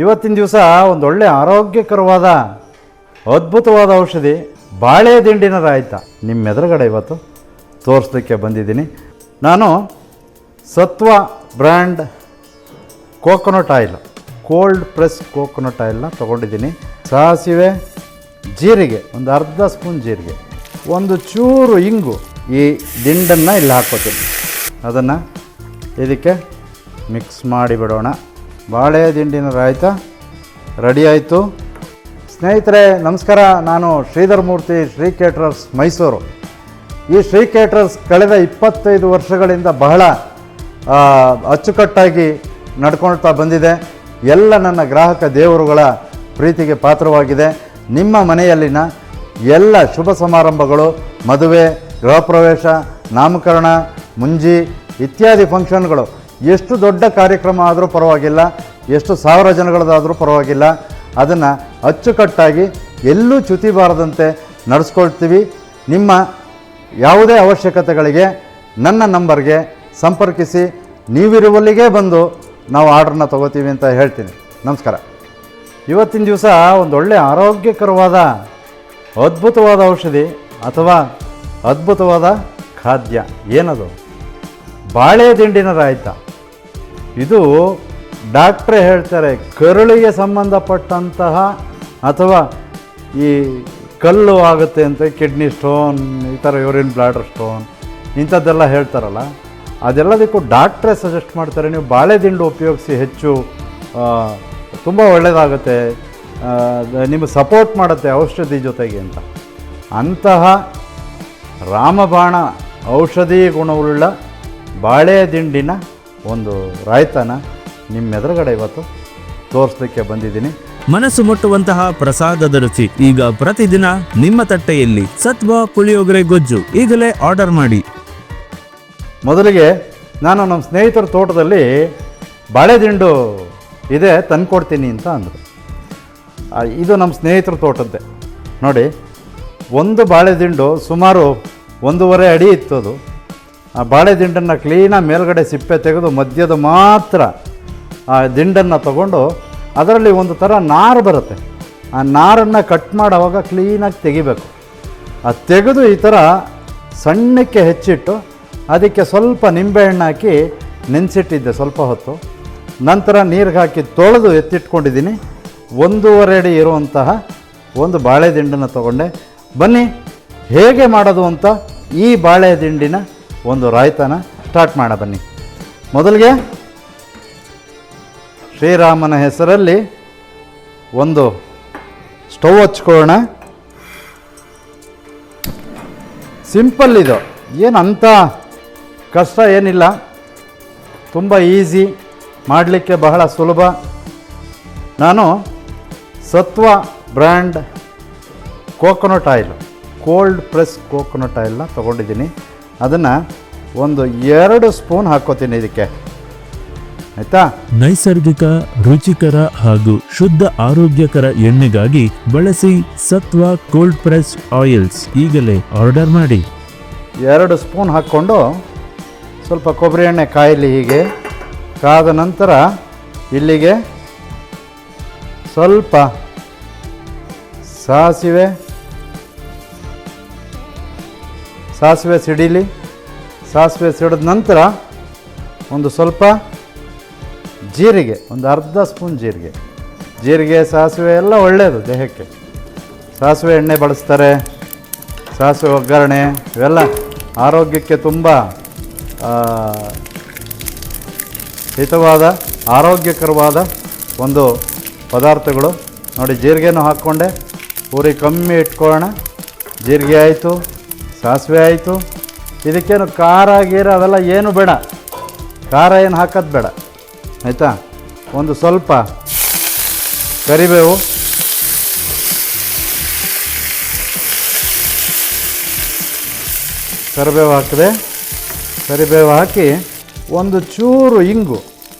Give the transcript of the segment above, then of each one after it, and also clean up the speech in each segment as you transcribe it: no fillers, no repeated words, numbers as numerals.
ಇವತ್ತಿನ ದಿವಸ ಒಂದೊಳ್ಳೆ ಆರೋಗ್ಯಕರವಾದ ಅದ್ಭುತವಾದ ಔಷಧಿ ಬಾಳೆ ದಿಂಡಿನ ರಾಯ್ತ ನಿಮ್ಮ ಎದುರುಗಡೆ ಇವತ್ತು ತೋರಿಸ್ಲಿಕ್ಕೆ ಬಂದಿದ್ದೀನಿ. ನಾನು Satva brand coconut oil, cold press coconut ಆಯಿಲ್ನ ತೊಗೊಂಡಿದ್ದೀನಿ. ಸಾಸಿವೆ, ಜೀರಿಗೆ, ಒಂದು ಅರ್ಧ ಸ್ಪೂನ್ ಜೀರಿಗೆ, ಒಂದು ಚೂರು ಇಂಗು, ಈ ದಿಂಡನ್ನು ಇಲ್ಲಿ ಹಾಕ್ಕೋತೀನಿ. ಅದನ್ನು ಇದಕ್ಕೆ ಮಿಕ್ಸ್ ಮಾಡಿಬಿಡೋಣ. ಬಾಳೆ ದಿಂಡಿನ ರಾಯ್ತ ರೆಡಿ ಆಯಿತು. ಸ್ನೇಹಿತರೆ ನಮಸ್ಕಾರ, ನಾನು ಶ್ರೀಧರ್ ಮೂರ್ತಿ, ಶ್ರೀ ಕೇಟ್ರರ್ಸ್ ಮೈಸೂರು. ಈ ಶ್ರೀ ಕೇಟ್ರರ್ಸ್ ಕಳೆದ 25 ವರ್ಷಗಳಿಂದ ಬಹಳ ಅಚ್ಚುಕಟ್ಟಾಗಿ ನಡ್ಕೊಳ್ತಾ ಬಂದಿದೆ. ಎಲ್ಲ ನನ್ನ ಗ್ರಾಹಕ ದೇವರುಗಳ ಪ್ರೀತಿಗೆ ಪಾತ್ರವಾಗಿದೆ. ನಿಮ್ಮ ಮನೆಯಲ್ಲಿನ ಎಲ್ಲ ಶುಭ ಸಮಾರಂಭಗಳು, ಮದುವೆ, ಗೃಹ ಪ್ರವೇಶ, ನಾಮಕರಣ, ಮುಂಜಿ ಇತ್ಯಾದಿ ಫಂಕ್ಷನ್ಗಳು, ಎಷ್ಟು ದೊಡ್ಡ ಕಾರ್ಯಕ್ರಮ ಆದರೂ ಪರವಾಗಿಲ್ಲ, ಎಷ್ಟು ಸಾವಿರ ಜನಗಳದಾದರೂ ಪರವಾಗಿಲ್ಲ, ಅದನ್ನು ಅಚ್ಚುಕಟ್ಟಾಗಿ ಎಲ್ಲೂ ಚ್ಯುತಿ ಬಾರದಂತೆ ನಡೆಸ್ಕೊಳ್ತೀವಿ. ನಿಮ್ಮ ಯಾವುದೇ ಅವಶ್ಯಕತೆಗಳಿಗೆ ನನ್ನ ನಂಬರ್ಗೆ ಸಂಪರ್ಕಿಸಿ. ನೀವಿರುವಲ್ಲಿಗೆ ಬಂದು ನಾವು ಆರ್ಡ್ರನ್ನ ತೊಗೋತೀವಿ ಅಂತ ಹೇಳ್ತೀನಿ. ನಮಸ್ಕಾರ. ಇವತ್ತಿನ ದಿವಸ ಒಂದೊಳ್ಳೆ ಆರೋಗ್ಯಕರವಾದ ಅದ್ಭುತವಾದ ಔಷಧಿ ಅಥವಾ ಅದ್ಭುತವಾದ ಖಾದ್ಯ. ಏನದು? ಬಾಳೆ ದಿಂಡಿನ ರಾಯ್ತ. ಇದು ಡಾಕ್ಟ್ರೇ ಹೇಳ್ತಾರೆ, ಕರುಳಿಗೆ ಸಂಬಂಧಪಟ್ಟಂತಹ ಅಥವಾ ಈ ಕಲ್ಲು ಆಗುತ್ತೆ ಅಂತ, ಕಿಡ್ನಿ ಸ್ಟೋನ್, ಈ ಥರ ಯೂರಿನ್ ಬ್ಲಾಡರ್ ಸ್ಟೋನ್ ಇಂಥದ್ದೆಲ್ಲ ಹೇಳ್ತಾರಲ್ಲ, ಅದೆಲ್ಲದಕ್ಕೂ ಡಾಕ್ಟ್ರೇ ಸಜೆಸ್ಟ್ ಮಾಡ್ತಾರೆ, ನೀವು ಬಾಳೆ ದಿಂಡು ಉಪಯೋಗಿಸಿ, ಹೆಚ್ಚು ತುಂಬ ಒಳ್ಳೆಯದಾಗುತ್ತೆ, ನಿಮಗೆ ಸಪೋರ್ಟ್ ಮಾಡುತ್ತೆ ಔಷಧಿ ಜೊತೆಗೆ ಅಂತ. ಅಂತಹ ರಾಮಬಾಣ ಔಷಧಿ ಗುಣವುಳ್ಳ ಬಾಳೆ ದಿಂಡಿನ ಒಂದು ರಾಯ್ತನ ನಿಮ್ಮ ಎದುರುಗಡೆ ಇವತ್ತು ತೋರಿಸ್ಲಿಕ್ಕೆ ಬಂದಿದ್ದೀನಿ. ಮನಸ್ಸು ಮುಟ್ಟುವಂತಹ ಪ್ರಸಾದದ ರುಚಿ ಈಗ ಪ್ರತಿದಿನ ನಿಮ್ಮ ತಟ್ಟೆಯಲ್ಲಿ. ಸತ್ವ ಪುಳಿಯೋಗರೆ ಗೊಜ್ಜು ಈಗಲೇ ಆರ್ಡರ್ ಮಾಡಿ. ಮೊದಲಿಗೆ ನಾನು ನಮ್ಮ ಸ್ನೇಹಿತರ ತೋಟದಲ್ಲಿ ಬಾಳೆ ದಿಂಡು ಇದೆ, ತಂದುಕೊಡ್ತೀನಿ ಅಂತ ಅಂದರು. ಇದು ನಮ್ಮ ಸ್ನೇಹಿತರ ತೋಟದ್ದೇ. ನೋಡಿ, ಒಂದು ಬಾಳೆ ದಿಂಡು ಸುಮಾರು 1.5 ಅಡಿ ಇತ್ತು. ಅದು ಆ ಬಾಳೆ ದಿಂಡನ್ನು ಕ್ಲೀನಾಗಿ ಮೇಲ್ಗಡೆ ಸಿಪ್ಪೆ ತೆಗೆದು ಮಧ್ಯದ ಮಾತ್ರ ಆ ದಿಂಡನ್ನು ತಗೊಂಡು ಅದರಲ್ಲಿ ಒಂದು ಥರ ನಾರು ಬರುತ್ತೆ. ಆ ನಾರನ್ನು ಕಟ್ ಮಾಡೋವಾಗ ಕ್ಲೀನಾಗಿ ತೆಗಿಬೇಕು. ಅದು ತೆಗೆದು ಈ ಥರ ಸಣ್ಣಕ್ಕೆ ಹೆಚ್ಚಿಟ್ಟು ಅದಕ್ಕೆ ಸ್ವಲ್ಪ ನಿಂಬೆಹಣ್ಣು ಹಾಕಿ ನೆನೆಸಿಟ್ಟಿದ್ದೆ ಸ್ವಲ್ಪ ಹೊತ್ತು. ನಂತರ ನೀರಿಗೆ ಹಾಕಿ ತೊಳೆದು ಎತ್ತಿಟ್ಕೊಂಡಿದ್ದೀನಿ. 1.5 ಅಡಿ ಇರುವಂತಹ ಒಂದು ಬಾಳೆ ದಿಂಡನ್ನು ತೊಗೊಂಡೆ. ಬನ್ನಿ ಹೇಗೆ ಮಾಡೋದು ಅಂತ ಈ ಬಾಳೆ ದಿಂಡಿನ ಒಂದು ರಾಯ್ತನ ಸ್ಟಾರ್ಟ್ ಮಾಡ ಬನ್ನಿ. ಮೊದಲಿಗೆ ಶ್ರೀರಾಮನ ಹೆಸರಲ್ಲಿ ಒಂದು ಸ್ಟವ್ ಹಚ್ಕೊಳ್ಳೋಣ. ಸಿಂಪಲ್ ಇದು, ಏನು ಅಂಥ ಕಷ್ಟ ಏನಿಲ್ಲ, ತುಂಬ ಈಸಿ, ಮಾಡಲಿಕ್ಕೆ ಬಹಳ ಸುಲಭ. ನಾನು Satva brand coconut oil, cold press coconut ಆಯಿಲ್ನ ತೊಗೊಂಡಿದ್ದೀನಿ. ಅದನ್ನು ಒಂದು 2 ಸ್ಪೂನ್ ಹಾಕ್ಕೋತೀನಿ ಇದಕ್ಕೆ, ಆಯಿತಾ? ನೈಸರ್ಗಿಕ, ರುಚಿಕರ ಹಾಗೂ ಶುದ್ಧ ಆರೋಗ್ಯಕರ ಎಣ್ಣೆಗಾಗಿ ಬಳಸಿ ಸತ್ವ ಕೋಲ್ಡ್ ಪ್ರೆಸ್ ಆಯಿಲ್ಸ್. ಈಗಲೇ ಆರ್ಡರ್ ಮಾಡಿ. 2 ಸ್ಪೂನ್ ಹಾಕ್ಕೊಂಡು ಸ್ವಲ್ಪ ಕೊಬ್ಬರಿ ಎಣ್ಣೆ ಕಾಯಲಿ. ಹೀಗೆ ಕಾದ ನಂತರ ಇಲ್ಲಿಗೆ ಸ್ವಲ್ಪ ಸಾಸಿವೆ ಸಿಡಿಲಿ. ಸಾಸಿವೆ ಸಿಡಿದ ನಂತರ ಒಂದು ಸ್ವಲ್ಪ ಜೀರಿಗೆ, ಒಂದು ಅರ್ಧ ಸ್ಪೂನ್ ಜೀರಿಗೆ, ಸಾಸಿವೆ ಎಲ್ಲ ಒಳ್ಳೆಯದು ದೇಹಕ್ಕೆ. ಸಾಸಿವೆ ಎಣ್ಣೆ ಬಳಸ್ತಾರೆ, ಸಾಸಿವೆ ಒಗ್ಗರಣೆ, ಇವೆಲ್ಲ ಆರೋಗ್ಯಕ್ಕೆ ತುಂಬ ಹಿತವಾದ, ಆರೋಗ್ಯಕರವಾದ ಒಂದು ಪದಾರ್ಥಗಳು. ನೋಡಿ, ಜೀರಿಗೆನೂ ಹಾಕ್ಕೊಂಡೆ. ಪೂರಿ ಕಮ್ಮಿ ಇಟ್ಕೊಳ್ಳೋಣ. ಜೀರಿಗೆ ಆಯಿತು, ಸಾಸಿವೆ ಆಯಿತು. ಇದಕ್ಕೇನು ಖಾರ ಗೀರ ಅವೆಲ್ಲ ಏನು ಬೇಡ, ಖಾರ ಏನು ಹಾಕೋದು ಬೇಡ, ಆಯಿತಾ? ಒಂದು ಸ್ವಲ್ಪ ಕರಿಬೇವು, ಹಾಕಿದೆ. ಕರಿಬೇವು ಹಾಕಿ ಒಂದು ಚೂರು ಇಂಗು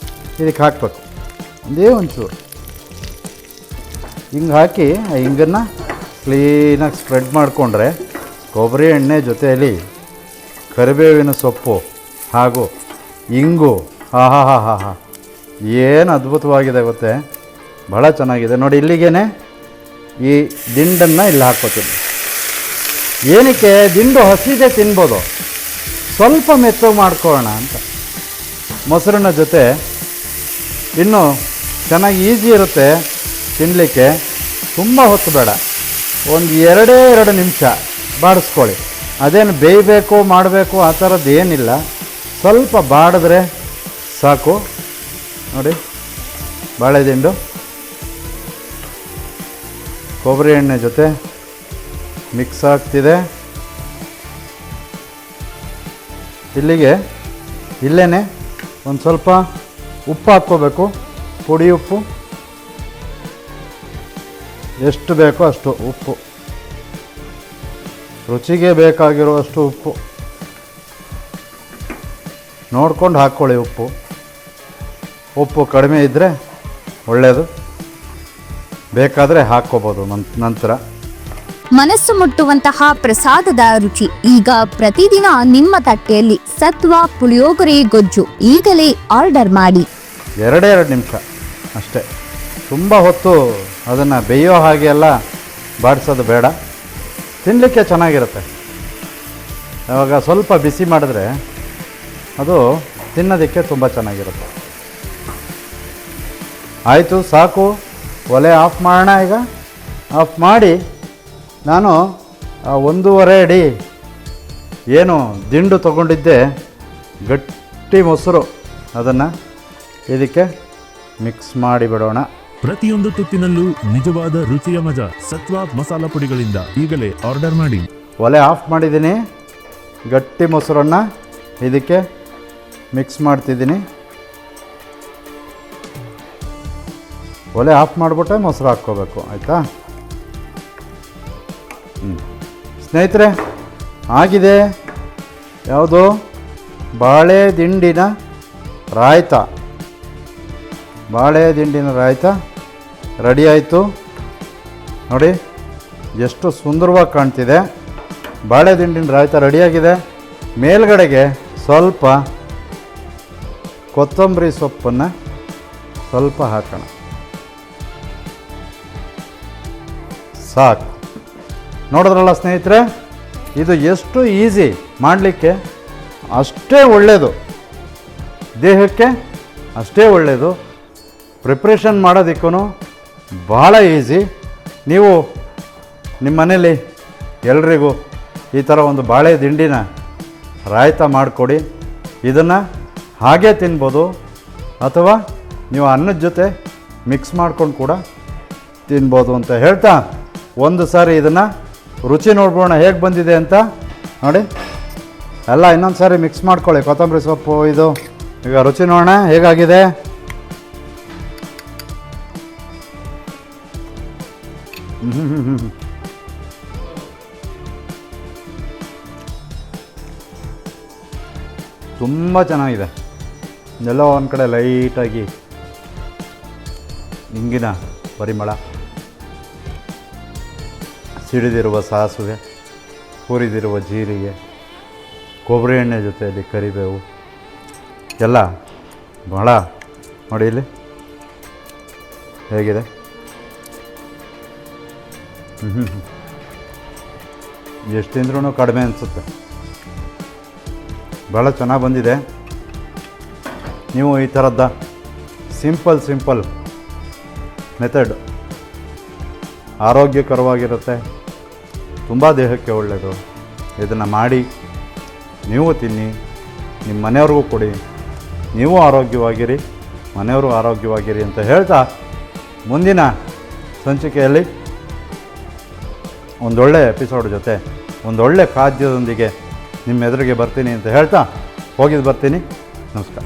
ಇದಕ್ಕೆ ಹಾಕಬೇಕು, ಒಂದೇ ಒಂದು ಚೂರು ಹಿಂಗೆ ಹಾಕಿ ಆ ಇಂಗನ್ನು ಕ್ಲೀನಾಗಿ ಸ್ಪ್ರೆಡ್ ಮಾಡಿಕೊಂಡ್ರೆ ಕೊಬ್ಬರಿ ಎಣ್ಣೆ ಜೊತೆಯಲ್ಲಿ ಕರಿಬೇವಿನ ಸೊಪ್ಪು ಹಾಗೂ ಇಂಗು, ಏನು ಅದ್ಭುತವಾಗಿದೆ ಗೊತ್ತೇ. ಭಾಳ ಚೆನ್ನಾಗಿದೆ ನೋಡಿ. ಇಲ್ಲಿಗೇನೆ ಈ ದಿಂಡನ್ನು ಇಲ್ಲಿ ಹಾಕ್ಕೋತೀನಿ. ಏನಕ್ಕೆ ದಿಂಡು ಹಸಿದೆ ತಿನ್ಬೋದು, ಸ್ವಲ್ಪ ಮೆತ್ತಗೆ ಮಾಡ್ಕೊಳ್ಳೋಣ ಅಂತ. ಮೊಸರಿನ ಜೊತೆ ಇನ್ನೂ ಚೆನ್ನಾಗಿ ಈಸಿ ಇರುತ್ತೆ ತಿನ್ನಲಿಕ್ಕೆ. ತುಂಬ ಹೊತ್ತು ಬೇಡ, ಒಂದು 2 ನಿಮಿಷ ಬಾಡಿಸ್ಕೊಳ್ಳಿ. ಅದೇನು ಬೇಯಬೇಕು ಮಾಡಬೇಕು ಆ ಥರದ್ದು ಏನಿಲ್ಲ, ಸ್ವಲ್ಪ ಬಾಡಿದ್ರೆ ಸಾಕು. ನೋಡಿ ಬಾಳೆದಿಂಡು ಕೊಬ್ಬರಿ ಎಣ್ಣೆ ಜೊತೆ ಮಿಕ್ಸ್ ಆಗ್ತಿದೆ. ಇಲ್ಲೇ ಒಂದು ಸ್ವಲ್ಪ ಉಪ್ಪು ಹಾಕ್ಕೋಬೇಕು, ಪುಡಿ ಉಪ್ಪು ಎಷ್ಟು ಬೇಕೋ ಅಷ್ಟು ಉಪ್ಪು, ರುಚಿಗೆ ಬೇಕಾಗಿರುವಷ್ಟು ಉಪ್ಪು ನೋಡ್ಕೊಂಡು ಹಾಕ್ಕೊಳ್ಳಿ. ಉಪ್ಪು ಕಡಿಮೆ ಇದ್ದರೆ ಒಳ್ಳೆಯದು, ಬೇಕಾದರೆ ಹಾಕ್ಕೋಬೋದು ನಂತರ. ಮನಸ್ಸು ಮುಟ್ಟುವಂತಹ ಪ್ರಸಾದದ ರುಚಿ ಈಗ ಪ್ರತಿದಿನ ನಿಮ್ಮ ತಟ್ಟೆಯಲ್ಲಿ. ಸತ್ವ ಪುಳಿಯೋಗರೆ ಗೊಜ್ಜು ಈಗಲೇ ಆರ್ಡರ್ ಮಾಡಿ. 2 ನಿಮಿಷ ಅಷ್ಟೇ, ತುಂಬ ಹೊತ್ತು ಅದನ್ನು ಬೇಯೋ ಹಾಗೆ ಎಲ್ಲ ಬಾಡಿಸೋದು ಬೇಡ. ತಿನ್ನಲಿಕ್ಕೆ ಚೆನ್ನಾಗಿರುತ್ತೆ. ಆವಾಗ ಸ್ವಲ್ಪ ಬಿಸಿ ಮಾಡಿದ್ರೆ ಅದು ತಿನ್ನೋದಕ್ಕೆ ತುಂಬ ಚೆನ್ನಾಗಿರುತ್ತೆ. ಆಯಿತು, ಸಾಕು, ಒಲೆ ಆಫ್ ಮಾಡೋಣ. ಈಗ ಆಫ್ ಮಾಡಿ ನಾನು 1.5 ಅಡಿ ಏನು ದಿಂಡು ತೊಗೊಂಡಿದ್ದೆ, ಗಟ್ಟಿ ಮೊಸರು, ಅದನ್ನು ಇದಕ್ಕೆ ಮಿಕ್ಸ್ ಮಾಡಿಬಿಡೋಣ. ಪ್ರತಿಯೊಂದು ತುತ್ತಿನಲ್ಲೂ ನಿಜವಾದ ರುಚಿಯ ಮಜಾ ಸತ್ವ ಮಸಾಲ ಪುಡಿಗಳಿಂದ. ಈಗಲೇ ಆರ್ಡರ್ ಮಾಡಿ. ಒಲೆ ಆಫ್ ಮಾಡಿದ್ದೀನಿ. ಗಟ್ಟಿ ಮೊಸರನ್ನು ಇದಕ್ಕೆ ಮಿಕ್ಸ್ ಮಾಡ್ತಿದ್ದೀನಿ. ಒಲೆ ಆಫ್ ಮಾಡಿಬಿಟ್ಟೆ ಮೊಸರು ಹಾಕ್ಕೋಬೇಕು, ಆಯಿತಾ? ಸ್ನೇಹಿತರೆ, ಆಗಿದೆ ಯಾವುದು ಬಾಳೆ ದಿಂಡಿನ ರಾಯ್ತ. ರೆಡಿ ಆಯಿತು. ನೋಡಿ ಎಷ್ಟು ಸುಂದರವಾಗಿ ಕಾಣ್ತಿದೆ. ಬಾಳೆ ದಿಂಡಿನ ರಾಯ್ತ ರೆಡಿಯಾಗಿದೆ. ಮೇಲ್ಗಡೆಗೆ ಸ್ವಲ್ಪ ಕೊತ್ತಂಬರಿ ಸೊಪ್ಪನ್ನು ಸ್ವಲ್ಪ ಹಾಕೋಣ, ಸಾಕು. ನೋಡಿದ್ರಲ್ಲ ಸ್ನೇಹಿತರೆ, ಇದು ಎಷ್ಟು ಈಸಿ ಮಾಡಲಿಕ್ಕೆ, ಅಷ್ಟೇ ಒಳ್ಳೆಯದು ದೇಹಕ್ಕೆ, ಅಷ್ಟೇ ಒಳ್ಳೆಯದು. ಪ್ರಿಪ್ರೇಷನ್ ಮಾಡೋದಕ್ಕೂ ಭಾಳ ಈಸಿ. ನೀವು ನಿಮ್ಮ ಮನೇಲಿ ಎಲ್ರಿಗೂ ಈ ಥರ ಒಂದು ಬಾಳೆ ದಿಂಡಿನ ರಾಯ್ತ ಮಾಡಿಕೊಡಿ. ಇದನ್ನು ಹಾಗೇ ತಿನ್ಬೋದು, ಅಥವಾ ನೀವು ಅನ್ನದ ಜೊತೆ ಮಿಕ್ಸ್ ಮಾಡ್ಕೊಂಡು ಕೂಡ ತಿನ್ಬೋದು ಅಂತ ಹೇಳ್ತಾ, ಒಂದು ಸಾರಿ ಇದನ್ನು ರುಚಿ ನೋಡ್ಬೋಣ ಹೇಗೆ ಬಂದಿದೆ ಅಂತ. ನೋಡಿ, ಎಲ್ಲ ಇನ್ನೊಂದು ಸಾರಿ ಮಿಕ್ಸ್ ಮಾಡ್ಕೊಳ್ಳಿ, ಕೊತ್ತಂಬರಿ ಸೊಪ್ಪು ಇದು. ಈಗ ರುಚಿ ನೋಡೋಣ ಹೇಗಾಗಿದೆ. ತುಂಬ ಚೆನ್ನಾಗಿದೆ. ಎಲ್ಲೋ ಒಂದು ಕಡೆ ಲೈಟಾಗಿ ಇಂಗಿನ ಪರಿಮಳ, ಸಿಡಿದಿರುವ ಸಾಸಿವೆ, ಹುರಿದಿರುವ ಜೀರಿಗೆ, ಕೊಬ್ಬರಿ ಎಣ್ಣೆ ಜೊತೆಯಲ್ಲಿ ಕರಿಬೇವು ಎಲ್ಲ ಭಾಳ. ನೋಡಿ ಇಲ್ಲಿ ಹೇಗಿದೆ. ಎಷ್ಟು ತಿಂದ್ರೂ ಕಡಿಮೆ ಅನಿಸುತ್ತೆ. ಭಾಳ ಚೆನ್ನಾಗಿ ಬಂದಿದೆ. ನೀವು ಈ ಥರದ ಸಿಂಪಲ್ ಮೆಥಡ್ ಆರೋಗ್ಯಕರವಾಗಿರುತ್ತೆ, ತುಂಬ ದೇಹಕ್ಕೆ ಒಳ್ಳೆಯದು. ಇದನ್ನು ಮಾಡಿ ನೀವು ತಿನ್ನಿ, ನಿಮ್ಮ ಮನೆಯವ್ರಿಗೂ ಕೊಡಿ. ನೀವು ಆರೋಗ್ಯವಾಗಿರಿ, ಮನೆಯವರು ಆರೋಗ್ಯವಾಗಿರಿ ಅಂತ ಹೇಳ್ತಾ, ಮುಂದಿನ ಸಂಚಿಕೆಯಲ್ಲಿ ಒಂದೊಳ್ಳೆ ಎಪಿಸೋಡ್ ಜೊತೆ ಒಂದೊಳ್ಳೆ ಖಾದ್ಯದೊಂದಿಗೆ ನಿಮ್ಮ ಎದುರಿಗೆ ಬರ್ತೀನಿ ಅಂತ ಹೇಳ್ತಾ ಹೋಗಿದ್ದು ಬರ್ತೀನಿ. ನಮಸ್ಕಾರ.